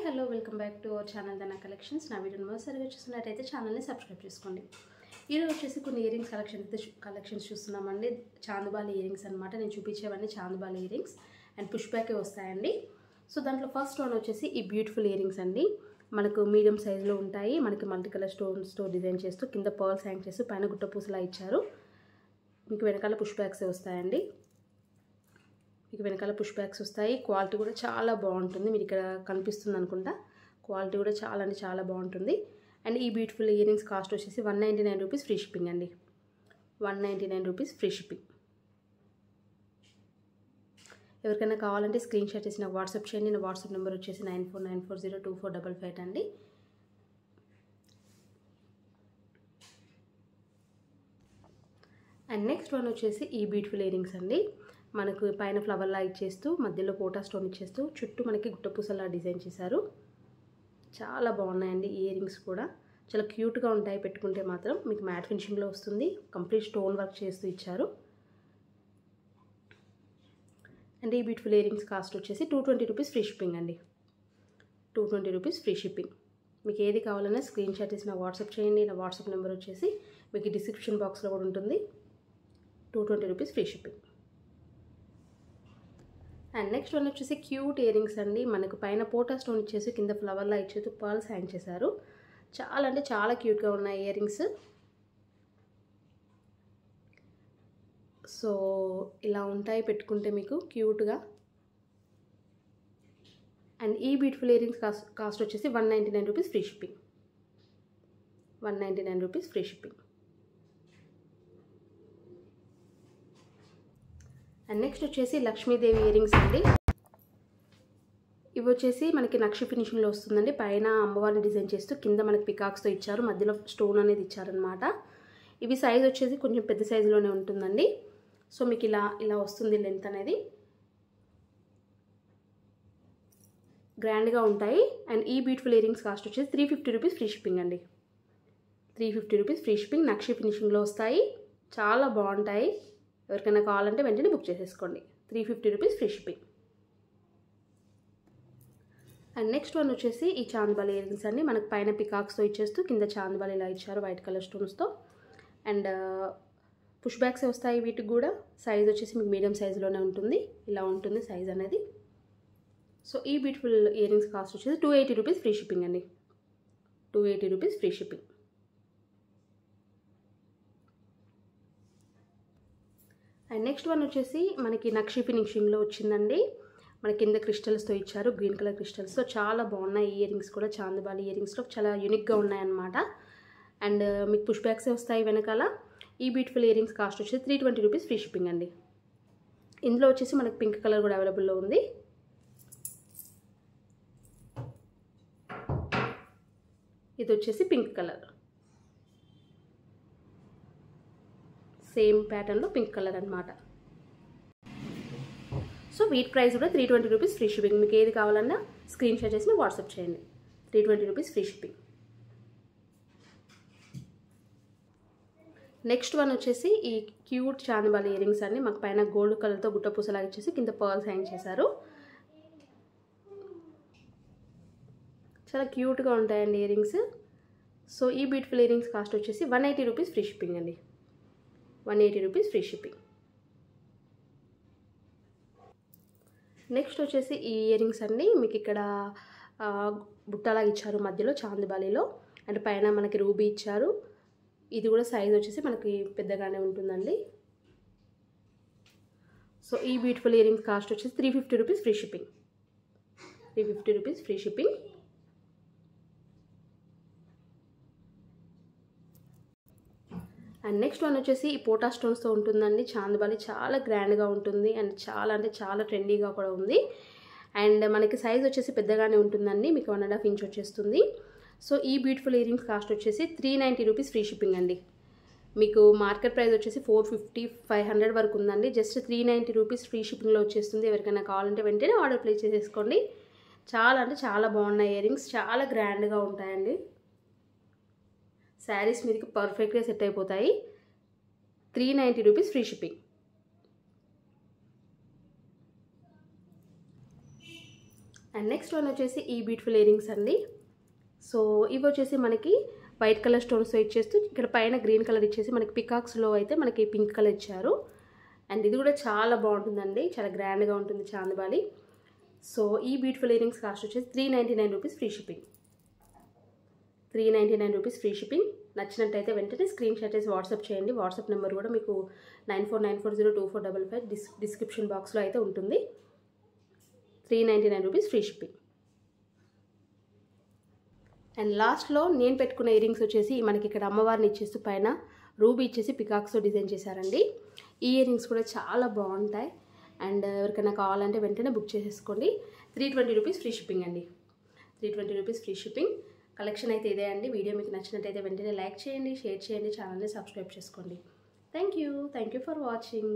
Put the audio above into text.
Hello welcome back to our channel ధన collections. నా వీడియోని మొదటిసారిగా చూస్తున్నట్టయితే ఛానల్ని సబ్స్క్రైబ్ చేసుకోండి. ఈరోజు వచ్చేసి కొన్ని ఇయర్ రింగ్స్ కలెక్షన్స్ చూస్తున్నామండి. చాందుబాలి ఇయర్ రింగ్స్ అనమాట. నేను చూపించేవన్నీ చాందుబాలి ఇయర్ రింగ్స్ అండ్ పుష్ బ్యాకే వస్తాయండి. సో దాంట్లో ఫస్ట్ వన్ వచ్చేసి ఈ బ్యూటిఫుల్ ఇయర్ రింగ్స్ అండి. మనకు మీడియం సైజులో ఉంటాయి. మనకి మల్టీ కలర్ స్టోన్స్తో డిజైన్ చేస్తూ కింద పర్ల్స్ హ్యాంగ్ చేస్తూ పైన గుట్ట పూసలా ఇచ్చారు. మీకు వెనకాల పుష్ బ్యాక్సే వస్తాయండి. మీకు వెనకాల పుష్ బ్యాక్స్ వస్తాయి. క్వాలిటీ కూడా చాలా బాగుంటుంది. మీరు ఇక్కడ కనిపిస్తుంది అనుకుంటా. క్వాలిటీ కూడా చాలా అంటే చాలా బాగుంటుంది. అండ్ ఈ బ్యూటిఫుల్ ఇయర్ రింగ్స్ కాస్ట్ వచ్చేసి 199 రూపీస్ ఫ్రీ షిప్పింగ్ అండి. 199 రూపీస్ ఫ్రీ షిప్పింగ్. ఎవరికైనా కావాలంటే స్క్రీన్ షాట్ చేసి నాకు వాట్సాప్ చేయండి. నా వాట్సాప్ నెంబర్ వచ్చేసి 9494024558 అండి. అండ్ నెక్స్ట్ వన్ వచ్చేసి ఈ బ్యూటిఫుల్ ఇయర్ రింగ్స్ అండి. మనకు పైన ఫ్లవర్లా ఇచ్చేస్తూ మధ్యలో పోటా స్టోన్ ఇచ్చేస్తూ చుట్టూ మనకి గుట్టపూసలా డిజైన్ చేశారు. చాలా బాగున్నాయండి ఈ ఇయర్ రింగ్స్ కూడా. చాలా క్యూట్గా ఉంటాయి. పెట్టుకుంటే మాత్రం మీకు మ్యాట్ ఫినిషింగ్లో వస్తుంది. కంప్లీట్ స్టోన్ వర్క్ చేస్తూ ఇచ్చారు. అండ్ ఈ బ్యూటిఫుల్ ఇయర్ రింగ్స్ కాస్ట్ వచ్చేసి 220 రూపీస్ ఫ్రీ షిప్పింగ్ అండి. 220 రూపీస్ ఫ్రీ షిప్పింగ్. మీకు ఏది కావాలన్నా స్క్రీన్ షాట్ చేసి నా వాట్సాప్ చేయండి. నా వాట్సాప్ నెంబర్ వచ్చేసి మీకు డిస్క్రిప్షన్ బాక్స్లో కూడా ఉంటుంది. 220 rupees free shipping. And next one వచ్చేసి క్యూట్ ఇయర్ రింగ్స్ అండి. మనకు పైన పోటా స్టోన్ ఇచ్చేసి కింద ఫ్లవర్లా ఇచ్చేసి పర్ల్స్ హ్యాంగ్ చేశారు. చాలా అంటే చాలా క్యూట్గా ఉన్నాయి ఇయర్ రింగ్స్. సో ఇలా ఉంటాయి పెట్టుకుంటే మీకు క్యూట్గా. అండ్ ఈ బ్యూటిఫుల్ ఇయర్ రింగ్స్ కాస్ట్ వచ్చేసి 199 rupees free shipping. 199 rupees free shipping. And next వచ్చేసి లక్ష్మీదేవి ఇయర్ రింగ్స్ అండి. ఇవి వచ్చేసి మనకి నక్షి ఫినిషింగ్లో వస్తుందండి. పైన అమ్మవారిని డిజైన్ చేస్తూ కింద మనకి పికాక్స్తో ఇచ్చారు. మధ్యలో స్టోన్ అనేది ఇచ్చారనమాట. ఇవి సైజ్ వచ్చేసి కొంచెం పెద్ద సైజులోనే ఉంటుందండి. సో మీకు ఇలా వస్తుంది లెంత్ అనేది. గ్రాండ్గా ఉంటాయి. అండ్ ఈ బ్యూటిఫుల్ ఇయర్ రింగ్స్ కాస్ట్ వచ్చేసి 350 రూపీస్ ఫ్రీ షిప్పింగ్ అండి. 350 రూపీస్ ఫ్రీ షిప్పింగ్. నక్షి ఫినిషింగ్లో వస్తాయి. చాలా బాగుంటాయి. ఎవరికైనా కావాలంటే వెంటనే బుక్ చేసేసుకోండి. 350 rupees free shipping. And next one వచ్చేసి ఈ చాందుబాలి ఇయర్ రింగ్స్ అండి. మనకు పైన పికాక్స్తో ఇచ్చేస్తూ కింద చాందుబాలి ఇలా ఇచ్చారు వైట్ కలర్ స్టోన్స్తో. అండ్ పుష్ బ్యాక్స్ వస్తాయి. వీటికి కూడా సైజ్ వచ్చేసి మీకు మీడియం సైజులోనే ఉంటుంది. ఇలా ఉంటుంది సైజ్ అనేది. సో ఈ బ్యూటిఫుల్ ఇయర్ రింగ్స్ కాస్ట్ వచ్చేసి 280 రూపీస్ ఫ్రీ షిప్పింగ్ అండి. 280 rupees free shipping. And next one వచ్చేసి మనకి నక్షి ఫినిషింగ్లో వచ్చిందండి. మన కింద క్రిస్టల్స్తో ఇచ్చారు. గ్రీన్ కలర్ క్రిస్టల్స్తో చాలా బాగున్నాయి. ఇయర్ రింగ్స్ కూడా చాందుబాలి ఇయర్ రింగ్స్లో చాలా యూనిక్గా ఉన్నాయన్నమాట. అండ్ మీకు పుష్ బ్యాక్సే వస్తాయి వెనకాల. ఈ బ్యూటిఫుల్ ఇయర్ రింగ్స్ కాస్ట్ వచ్చేసి 320 రూపీస్ ఫ్రీ షిప్పింగ్ అండి. ఇందులో వచ్చేసి మనకి పింక్ కలర్ కూడా అవైలబుల్లో ఉంది. ఇది వచ్చేసి పింక్ కలర్. సేమ్ ప్యాటర్న్లో పింక్ కలర్ అనమాట. సో వీటి ప్రైస్ కూడా 320 రూపీస్ ఫ్రీ షిప్పింగ్. మీకు ఏది కావాలన్నా స్క్రీన్ షాట్ చేసి వాట్సాప్ చేయండి. 320 rupees free shipping. Next one వచ్చేసి ఈ క్యూట్ చాందుబాలి ఇయర్ రింగ్స్ అండి. మాకు పైన గోల్డ్ కలర్తో గుట్ట పూసలాగా ఇచ్చేసి కింద పర్ల్స్ హ్యాంగ్ చేశారు. చాలా క్యూట్గా ఉంటాయండి ఇయర్ రింగ్స్. సో ఈ బ్యూటిఫుల్ ఇయర్ రింగ్స్ కాస్ట్ వచ్చేసి 180 రూపీస్ ఫ్రీ షిప్పింగ్ అండి. 180 రూపీస్ ఫ్రీ షిప్పింగ్. నెక్స్ట్ వచ్చేసి ఈ ఇయర్ రింగ్స్ అండి. మీకు ఇక్కడ బుట్టలాగా ఇచ్చారు మధ్యలో చాందుబాలిలో. అండ్ పైన మనకి రూబీ ఇచ్చారు. ఇది కూడా సైజ్ వచ్చేసి మనకి పెద్దగానే ఉంటుందండి. సో ఈ బ్యూటిఫుల్ ఇయర్ రింగ్స్ కాస్ట్ వచ్చేసి 350 rupees free shipping. 350 rupees free shipping. And next one వచ్చేసి ఈ పోటా స్టోన్స్తో ఉంటుందండి. చాందుబాలి చాలా గ్రాండ్గా ఉంటుంది. అండ్ చాలా అంటే చాలా ట్రెండీగా కూడా ఉంది. అండ్ మనకి సైజ్ వచ్చేసి పెద్దగానే ఉంటుందండి. మీకు 1.5 ఇంచ్ వచ్చేస్తుంది. సో ఈ బ్యూటిఫుల్ ఇయర్ రింగ్స్ కాస్ట్ వచ్చేసి 390 రూపీస్ ఫ్రీ షిప్పింగ్ అండి. మీకు మార్కెట్ ప్రైస్ వచ్చేసి 450-500 వరకు ఉందండి. జస్ట్ 390 రూపీస్ ఫ్రీ షిప్పింగ్లో వచ్చేస్తుంది. ఎవరికైనా కావాలంటే వెంటనే ఆర్డర్ ప్లేస్ చేసేసుకోండి. చాలా అంటే చాలా బాగున్నాయి ఇయర్ రింగ్స్. చాలా గ్రాండ్గా ఉంటాయండి. శారీస్ మీదకి పర్ఫెక్ట్గా సెట్ అయిపోతాయి. 390 rupees free shipping. And next one వచ్చేసి ఈ బ్యూటిఫుల్ ఇయర్ రింగ్స్ అండి. సో ఇవి వచ్చేసి మనకి వైట్ కలర్ స్టోన్స్తో ఇచ్చేస్తూ ఇక్కడ పైన గ్రీన్ కలర్ ఇచ్చేసి మనకి పికాక్స్లో అయితే మనకి పింక్ కలర్ ఇచ్చారు. అండ్ ఇది కూడా చాలా బాగుంటుందండి, చాలా గ్రాండ్గా ఉంటుంది చాందిబాలి. సో ఈ బ్యూటిఫుల్ ఇయర్ రింగ్స్ కాస్ట్ వచ్చేసి 399 rupees free shipping. 399 rupees free shipping. నచ్చినట్టయితే వెంటనే స్క్రీన్ షాట్ చేసి వాట్సాప్ చేయండి. వాట్సాప్ నెంబర్ కూడా మీకు 9494024455 డిస్క్రిప్షన్ బాక్స్లో అయితే ఉంటుంది. 399 రూపీస్ ఫ్రీ షిప్పింగ్. అండ్ లాస్ట్లో నేను పెట్టుకున్న ఇయర్ రింగ్స్ వచ్చేసి మనకి ఇక్కడ అమ్మవారిని ఇచ్చేస్తూ పైన రూబీ ఇచ్చేసి పికాక్స్తో డిజైన్ చేశారండి. ఈ ఇయర్ రింగ్స్ కూడా చాలా బాగుంటాయి. అండ్ ఎవరికైనా కావాలంటే వెంటనే బుక్ చేసేసుకోండి. 320 రూపీస్ ఫ్రీ షిప్పింగ్ అండి. 320 రూపీస్ ఫ్రీ షిప్పింగ్. కలెక్షన్ అయితే ఇదే అండి. వీడియో మీకు నచ్చినట్టయితే వెంటనే లైక్ చేయండి, షేర్ చేయండి, ఛానల్ని సబ్స్క్రైబ్ చేసుకోండి. Thank you for watching.